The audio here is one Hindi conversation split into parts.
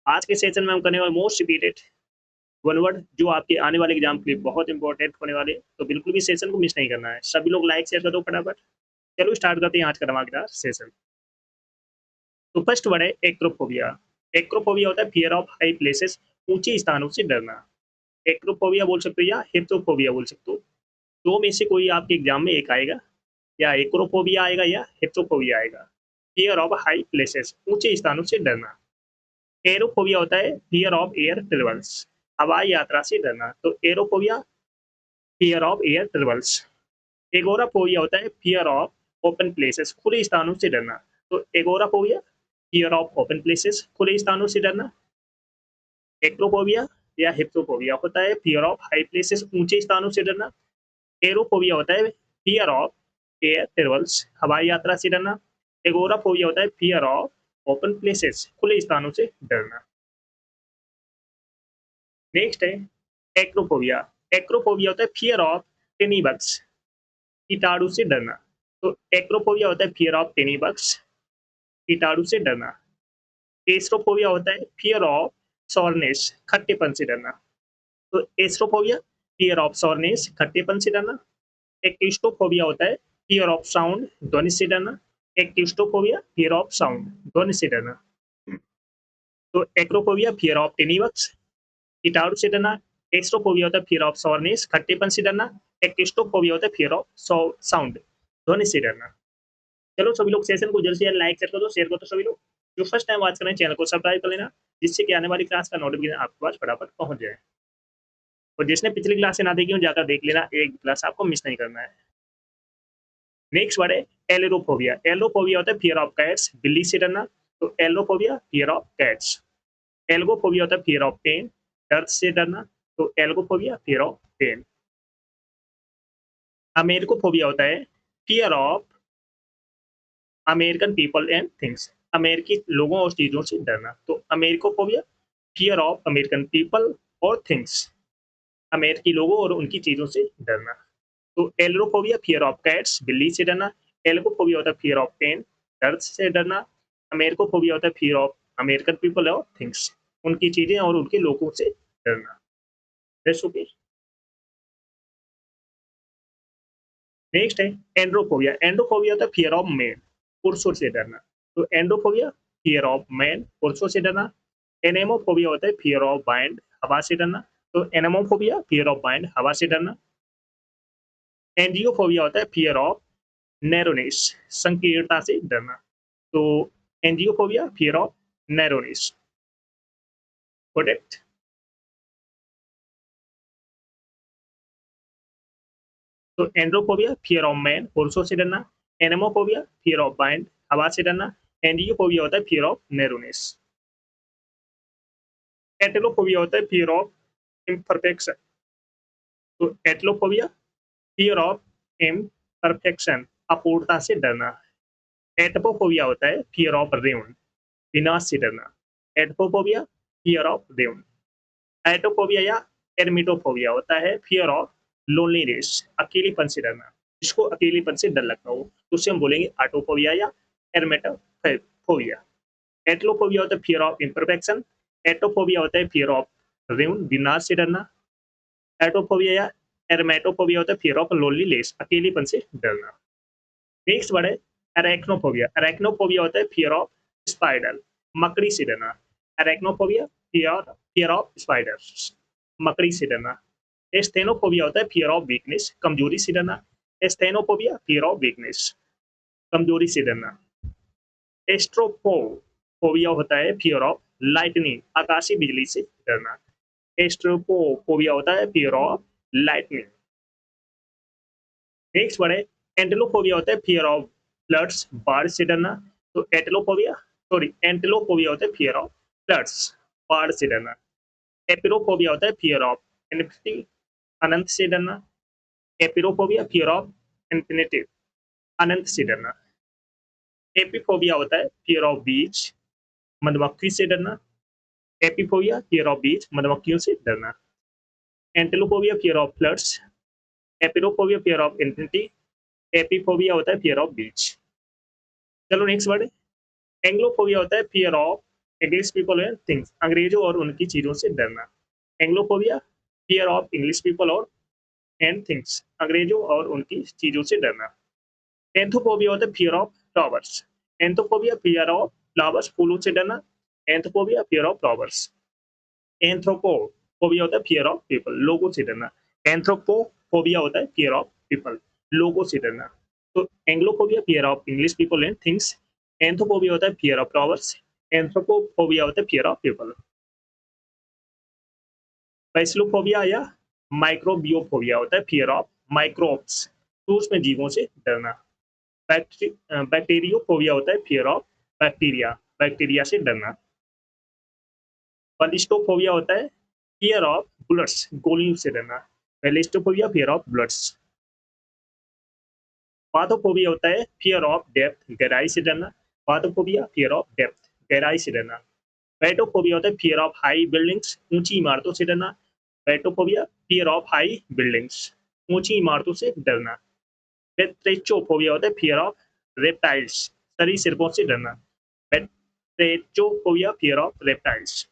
आज के सेशन में हम करने वाले मोस्ट रिपीटेड वन वर्ड जो आपके आने वाले एग्जाम के लिए बहुत इंपॉर्टेंट होने वाले, तो बिल्कुल भी सेशन को मिस नहीं करना है। सभी लोग लाइक शेयर कर दो फटाफट। चलो स्टार्ट करते हैं आज का धमाकेदार सेशन। तो फर्स्ट वर्ड है एक्रोफोबिया। एक्रोफोबिया होता है फियर ऑफ हाई प्लेसेस, ऊंचे स्थानों से डरना। एक्रोफोबिया बोल सकते हो या हिप्टोफोबिया बोल सकते हो। दो में से कोई आपके एग्जाम में एक आएगा, या एक्रोफोबिया आएगा या हिप्टोफोबिया आएगा। फियर ऑफ हाई प्लेसेस, ऊंचे स्थानों से डरना। एरोफोबिया होता है फियर ऑफ एयर ट्रेवल्स, हवाई यात्रा से डरना। तो aerophobia fear of air travels. Agoraphobia होता है फियर ऑफ ओपन प्लेसेस, खुले स्थानों से डरना। तो agoraphobia fear of open places, खुले स्थानों से डरना। एक्रोफोबिया या हिप्टोफोबिया होता है फियर ऑफ हाई प्लेसेस, ऊंचे स्थानों से डरना। एरोफोबिया होता है फियर ऑफ एयर ट्रेवल्स, हवाई यात्रा से डरना। एगोराफोबिया होता है फियर ऑफ ओपन प्लेसेस, खुले स्थानों से डरना। नेक्स्ट है एक्रोफोबिया। एक्रोफोबिया होता है फियर ऑफ टेनी बग्स, कीटाणु से डरना। तो एक्रोफोबिया होता है फियर ऑफ टेनी बग्स, कीटाणु से डरना। एस्ट्रोफोबिया होता है फियर ऑफ सॉरनेस, खट्टेपन से डरना। तो एस्ट्रोफोबिया फियर ऑफ सॉरनेस, खट्टेपन से डरना। एक्टिस्टोफोबिया होता है फियर ऑफ साउंड, ध्वनि से डरना। एक्टिस्टोफोबिया फियर ऑफ साउंड, ध्वनि से डरना। तो acrophobia fear of tiny bugs, कीटाणु से डरना। एक्स्ट्रोफोबिया होता है फियर ऑफ सॉरनेस, खट्टेपन से डरना। एक्टिस्टोफोबिया होता है फियर ऑफ साउंड, ध्वनि से डरना। चलो सभी लोग सेशन को जल्द से जल्द लाइक कर दो, शेयर कर दो। सभी लोग जो फर्स्ट टाइम वॉच कर रहे हैं चैनल को सब्सक्राइब कर लेना, जिससे कि आने वाली क्लास का नोटिफिकेशन आपके पास फटाफट पहुंच जाए। और जिसने पिछली क्लास से ना देखी हो जाकर देख लेना, एक क्लास आपको मिस नहीं करना है। नेक्स्ट वर्ड है एलेरोफोबिया। एलोफोबिया होता है फियर ऑफ कैट्स, बिल्ली से डरना। तो एलोफोबिया फियर ऑफ कैट्स। एल्गोफोबिया होता है फियर ऑफ पेन, दर्द से डरना। तो एल्गोफोबिया फियर ऑफ पेन। अमेरिकोफोबिया होता है fear of American people and things, अमेरिकी लोगों और चीजों से डरना। तो अमेरिकोफोबिया फियर ऑफ अमेरिकन पीपल और थिंग्स, अमेरिकी लोगों और उनकी चीजों से डरना। तो एल्रोफोबिया फियर ऑफ कैट्स, बिल्ली से डरना। एल्गोफोबिया होता है फियर ऑफ पेन, दर्द से डरना। अमेरिकोफोबिया होता है फियर ऑफ अमेरिकन पीपल और थिंग्स, उनकी चीजें और उनके लोगों से डरना। ओके। नेक्स्ट है एंड्रोफोबिया। एंड्रोफोबिया होता है फियर ऑफ मैन, पुरुषों से डरना। तो एंड्रोफोबिया फियर ऑफ मैन, पुरुषों से डरना। एनेमोफोबिया होता है फियर ऑफ बाइंड, हवा से डरना। तो एनेमोफोबिया फियर ऑफ बाइंड, हवा से डरना। एंजियोफोबिया होता है फियर ऑफ नैरोनेस, संकीर्णता से डरना। तो एंजियोफोबिया फियर ऑफ नैरोनेस। प्रोटेक्ट। तो एंड्रोफोबिया फियर ऑफ मैन, पुरुषों से डरना। एनेमोफोबिया फियर ऑफ बाइंड, हवा से डरना। एंजियोफोबिया होता है फियर ऑफ नैरोनेस। एटेलोफोबिया होता है फियर ऑफ इम्परफेक्शन। तो एटलोफोबिया फियर ऑफ इम्परफेक्शन, अपूर्णता से डरना। एटपोफोबिया होता है फियर ऑफ रेउन, विनाश से डरना। एटपोफोबिया फियर ऑफ रेउन। एटोफोबिया या एर्मिटोफोबिया होता है फियर ऑफ लोनलीनेस, अकेलेपन से डरना। जिसको अकेलेपन से डर लगता हो तो उसे हम बोलेंगे आटोफोबिया या एर्मेटोफोबिया। एटलोफोबिया होता है फियर ऑफ इम्परफेक्शन। एटोफोबिया होता है फियर ऑफ रेउन, विनाश से डरना। एटोफोबिया या एर्मेटोफोबिया होता है फियर ऑफ लोनलीनेस, अकेलेपन से डरना। नेक्स्ट वर्ड है अरेक्नोफोबिया। अरेक्नोफोबिया होता है फियर ऑफ स्पाइडर, मकड़ी से डरना। अरेक्नोफोबिया फियर फियर ऑफ स्पाइडर्स, मकड़ी से डरना। एस्थेनोफोबिया होता है फियर ऑफ वीकनेस, कमजोरी से डरना। एस्थेनोफोबिया फियर ऑफ वीकनेस, कमजोरी से डरना। एस्ट्रोफोबिया होता है फियर ऑफ लाइटनिंग, आकाशीय बिजली से डरना। एस्ट्रोफोबिया होता है fear of lightning. Next word है एंटेलोफोबिया होता है फियर ऑफ फ्लड्स, बाढ़ से डरना। तो एंटेलोफोबिया होता है फियर ऑफ फ्लड्स, बाढ़ से डरना। एपिरोफोबिया होता है फियर ऑफ इन्फिनिटी, अनंत से डरना। एपिरोफोबिया फियर ऑफ इन्फिनिटी, अनंत से डरना। एपिफोबिया होता है फियर ऑफ बीज, मधुमक्खी से डरना। एपिफोबिया फियर ऑफ बीज, मधुमक्खियों से डरना। Antlophobia fear of floods. Apeirophobia fear of infinity. Apiphobia होता है फियर ऑफ बीज। चलो नेक्स्ट वर्ड। एंग्लोफोबिया होता है fear of English people and things, अंग्रेजों और उनकी चीजों से डरना। Anglophobia, fear of English people और एंड थिंग्स, अंग्रेजों और उनकी चीजों से डरना। एंथ्रोपोबिया होता है fear of flowers. Anthrophobia fear of flowers, फूलों से डरना। Anthrophobia fear of flowers. Anthropophobia होता है फियर ऑफ पीपल, लोगों से डरना। एंथ्रोपोफोबिया होता है फियर ऑफ पीपल, लोगों से डरना। तो Anglophobia fear of English people and things. Anthrophobia होता है फियर ऑफ फ्लावर्स। एंथ्रोपोफोबिया होता है फियर ऑफ पीपल। बैसिलोफोबिया या माइक्रोबियोफोबिया होता है फियर ऑफ माइक्रोब्स, सूक्ष्म जीवों से डरना। बैक्टीरियोफोबिया होता है फियर ऑफ बैक्टीरिया, बैक्टीरिया से डरना। बलिस्टोफोबिया होता है फियर ऑफ बुलेट्स, गोलियों से डरना। बैलिस्टोफोबिया फियर ऑफ बुलेट्स। पाथोफोबिया होता है फियर ऑफ डेप्थ, गहराई से डरना। पाथोफोबिया फियर ऑफ डेप्थ, गहराई से डरना। बैटोफोबिया होता है फियर ऑफ हाई बिल्डिंग्स, ऊंची इमारतों से डरना। बैटोफोबिया फियर ऑफ हाई बिल्डिंग्स, ऊंची इमारतों से डरना। पेट्रेचोफोबिया होता है फियर ऑफ रेप्टाइल्स, सरीसृपों से डरना। Batrachophobia fear of reptiles.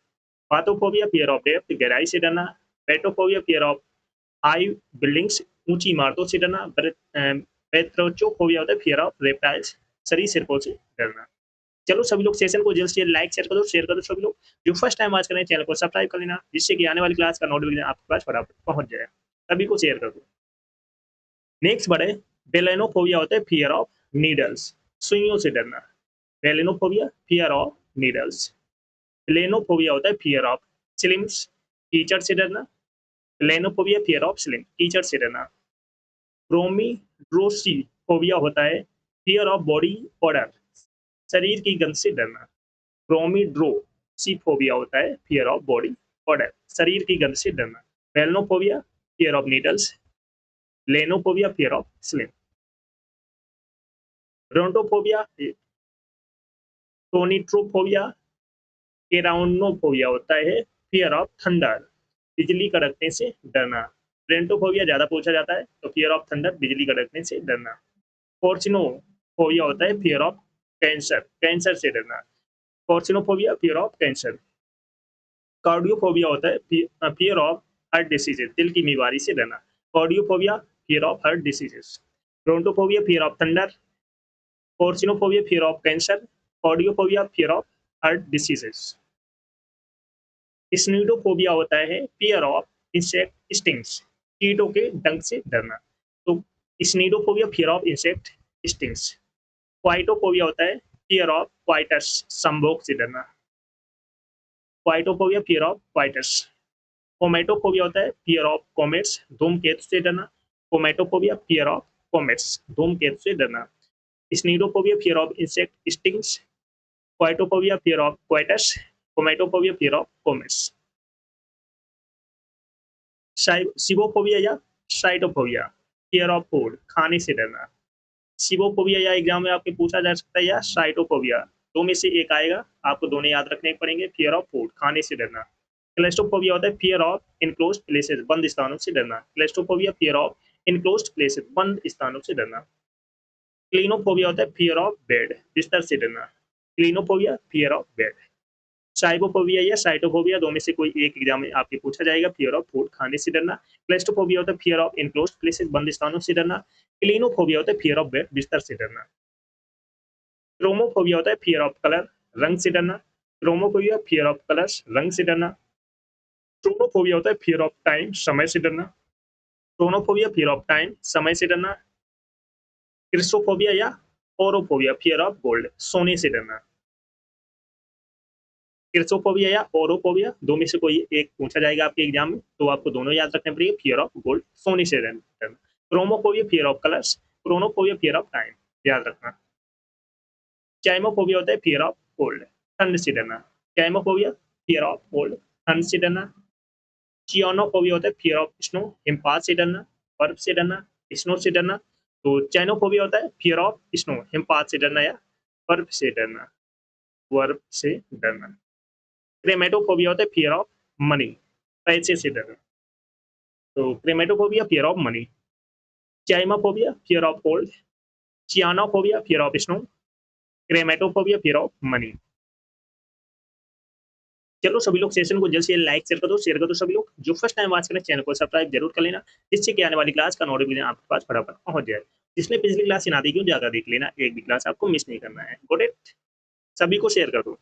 Bathophobia fear of depth, गहराई से डरना। Batophobia fear of high buildings, ऊंची इमारतों से डरना। पेट्रोचोफोबिया होता है फियर ऑफ रेप्टाइल्स, सरीसृपों से डरना। चलो सभी लोग सेशन को जल्द से जल्द लाइक शेयर कर दो सभी लोग। जो फर्स्ट टाइम आज करें चैनल को सब्सक्राइब कर लेना, जिससे कि आने वाली क्लास का नोटिफिकेशन आपके पास फटाफट पहुंच जाए। सभी को शेयर कर दो। नेक्स्ट बढ़े, बेलेनोफोबिया होता है फियर ऑफ नीडल्स, सुइयों से डरना। बेलेनोफोबिया फियर ऑफ नीडल्स। लेनोफोबिया होता है फियर ऑफ स्लिम्स, कीचड़ से डरना। लेनोफोबिया फियर ऑफ स्लिम, कीचड़ से डरना। प्रोमीड्रोसीफोबिया होता है फियर ऑफ बॉडी ऑर्डर, शरीर की गंध से डरना। प्रोमीड्रोसीफोबिया होता है फियर ऑफ बॉडी ऑर्डर, शरीर की गंध से डरना। Belonephobia fear of needles. Blennophobia fear of slime. Brontophobia, tonitrophobia, keraunophobia होता है फियर ऑफ थंडर, बिजली कड़कने से डरना। रेंटोफोबिया ज्यादा पूछा जाता है, तो फियर ऑफ थंडर, बिजली कड़कने से डरना। फोर्चिनोफोबिया होता है फियर ऑफ कैंसर, कैंसर से डरना। फोर्चिनोफोबिया फियर ऑफ कैंसर। कार्डियोफोबिया होता है फियर ऑफ हार्ट डिसीजेज, दिल की बीमारी से डरना। Cardiophobia fear of heart diseases. Brontophobia fear of thunder. Carcinophobia fear of cancer. Cardiophobia fear of heart diseases. Cnidophobia होता है फियर ऑफ इंसेक्ट स्टिंग्स, कीटों के डंक से डरना। तो स्नीडोफोबिया फियर ऑफ इंसेक्ट स्टिंग्स। क्वाइटोफोबिया होता है फियर ऑफ क्वाइटस, संभोग से डरना। क्वाइटोफोबिया फियर ऑफ क्वाइटस। कोमेटोफोबिया होता है फियर ऑफ कॉमेट्स, धूमकेतु से डरना। कोमेटोफोबिया फियर ऑफ कॉमेट्स, धूमकेतु से डरना। Cnidophobia fear of insect stings. Coitophobia fear of coitus. Cometophobia fear of comets. Cibophobia या साइटोफोबिया, फियर ऑफ फूड, खाने से डरना। सिबोफोबिया या एग्जाम में आपके पूछा जा सकता है, या साइटोफोबिया, दो में से एक आएगा, आपको दोनों याद रखने पड़ेंगे। फियर ऑफ फूड, खाने से डरना। क्लेस्ट्रोफोबिया होता है फियर ऑफ इनक्लोज्ड प्लेसेस, बंद स्थानों से डरना। Claustrophobia fear of enclosed places, बंद स्थानों से डरना। क्लीनोफोबिया होता है फियर ऑफ बेड, बिस्तर से डरना। क्लीनोफोबिया फियर ऑफ बेड। साइबोफोबिया या साइटोफोबिया, दो में से कोई एक एग्जाम में आपके पूछा जाएगा। फियर ऑफ फूड, खाने से डरना। क्लेस्ट्रोफोबिया होता है फियर ऑफ इनक्लोज्ड प्लेसेस, बंद स्थानों से डरना। क्लीनोफोबिया होता है फियर ऑफ बेड, बिस्तर से डरना। क्रोमोफोबिया होता है फियर ऑफ कलर, रंग से डरना। क्रोमोफोबिया फियर ऑफ कलर्स, रंग से डरना। ट्रोनोफोबिया होता है फियर ऑफ टाइम, समय से डरना। ट्रोनोफोबिया फियर ऑफ टाइम, समय से डरना। क्रिस्टोफोबिया या ओरोफोबिया फियर ऑफ गोल्ड, सोने से डरना। क्रिस्टोफोबिया या ओरोफोबिया, दो में से कोई एक पूछा जाएगा आपके एग्जाम में, तो आपको दोनों याद रखने पड़ेंगे। फियर ऑफ गोल्ड, सोने से डरना। Chromophobia fear of colours. Chronophobia fear of time, याद रखना। चाइमोफोबिया होता है फियर ऑफ कोल्ड, ठंड से डरना। चाइमोफोबिया फियर ऑफ कोल्ड, ठंड से डरना। चियानोफोबिया होता है फियर ऑफ स्नो, हिमपात से डरना, बर्फ से डरना, स्नो से डरना। तो चाइनोफोबिया होता है फियर ऑफ स्नो, हिमपात से डरना या बर्फ से डरना, बर्फ से डरना। क्रेमेटोफोबिया होता है फियर ऑफ मनी, पैसे से डरना। तो chrematophobia fear of money. Cheimaphobia fear of cold. Chionophobia fear of snow. Chrematophobia fear of money. चलो सभी लोग सेशन को जल्द से जल्द लाइक शेयर कर दो सभी लोग। जो फर्स्ट टाइम वॉच करें चैनल को सब्सक्राइब जरूर कर लेना, जिससे कि आने वाली क्लास का नोटिफिकेशन आपके पास फटाफट पहुंच जाए। जिसने पिछली क्लास से ना देखी हो जाकर देख लेना, एक भी क्लास आपको मिस नहीं करना है। गुड इट, सभी को शेयर कर दो।